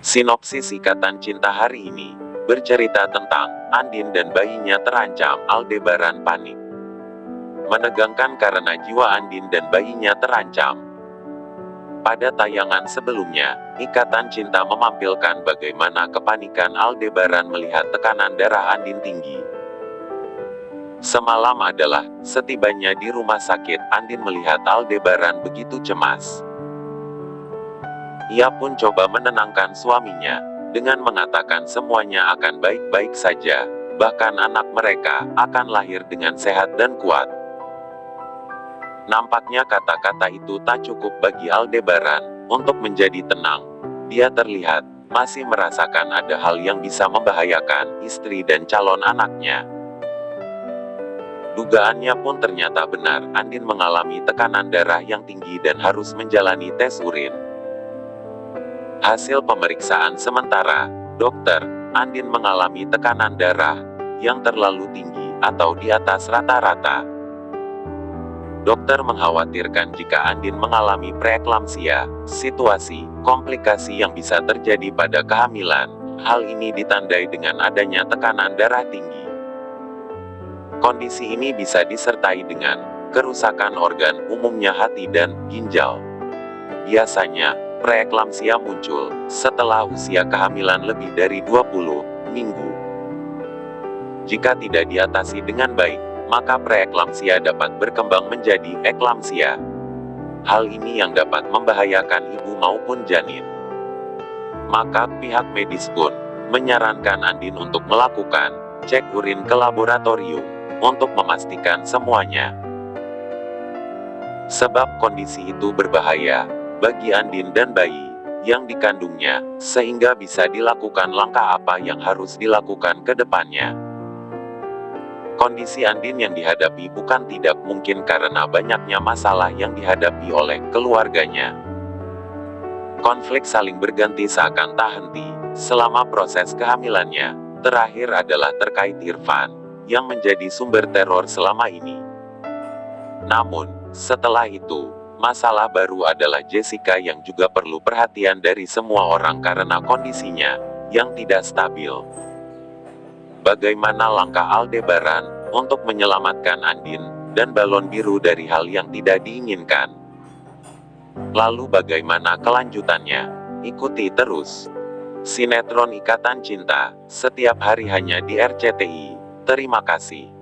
Sinopsis Ikatan Cinta hari ini bercerita tentang Andin dan bayinya terancam. Aldebaran panik. Menegangkan karena jiwa Andin dan bayinya terancam. Pada tayangan sebelumnya, Ikatan Cinta memampilkan bagaimana kepanikan Aldebaran melihat tekanan darah Andin tinggi. Semalam adalah, setibanya di rumah sakit, Andin melihat Aldebaran begitu cemas. Ia pun coba menenangkan suaminya, dengan mengatakan semuanya akan baik-baik saja, bahkan anak mereka akan lahir dengan sehat dan kuat. Nampaknya kata-kata itu tak cukup bagi Aldebaran untuk menjadi tenang. Dia terlihat masih merasakan ada hal yang bisa membahayakan istri dan calon anaknya. Dugaannya pun ternyata benar, Andin mengalami tekanan darah yang tinggi dan harus menjalani tes urin. Hasil pemeriksaan sementara, dokter, Andin mengalami tekanan darah yang terlalu tinggi atau di atas rata-rata. Dokter mengkhawatirkan jika Andin mengalami preeklamsia, situasi komplikasi yang bisa terjadi pada kehamilan. Hal ini ditandai dengan adanya tekanan darah tinggi. Kondisi ini bisa disertai dengan kerusakan organ, umumnya hati dan ginjal. Biasanya, preeklamsia muncul setelah usia kehamilan lebih dari 20 minggu. Jika tidak diatasi dengan baik, maka preeklamsia dapat berkembang menjadi eklamsia. Hal ini yang dapat membahayakan ibu maupun janin. Maka pihak medis pun menyarankan Andin untuk melakukan cek urin ke laboratorium untuk memastikan semuanya. Sebab kondisi itu berbahaya bagi Andin dan bayi yang dikandungnya, sehingga bisa dilakukan langkah apa yang harus dilakukan ke depannya. Kondisi Andin yang dihadapi bukan tidak mungkin karena banyaknya masalah yang dihadapi oleh keluarganya. Konflik saling berganti seakan tak henti selama proses kehamilannya. Terakhir adalah terkait Irfan, yang menjadi sumber teror selama ini. Namun, setelah itu, masalah baru adalah Jessica yang juga perlu perhatian dari semua orang karena kondisinya yang tidak stabil. Bagaimana langkah Aldebaran untuk menyelamatkan Andin dan balon biru dari hal yang tidak diinginkan? Lalu bagaimana kelanjutannya? Ikuti terus sinetron Ikatan Cinta setiap hari hanya di RCTI. Terima kasih.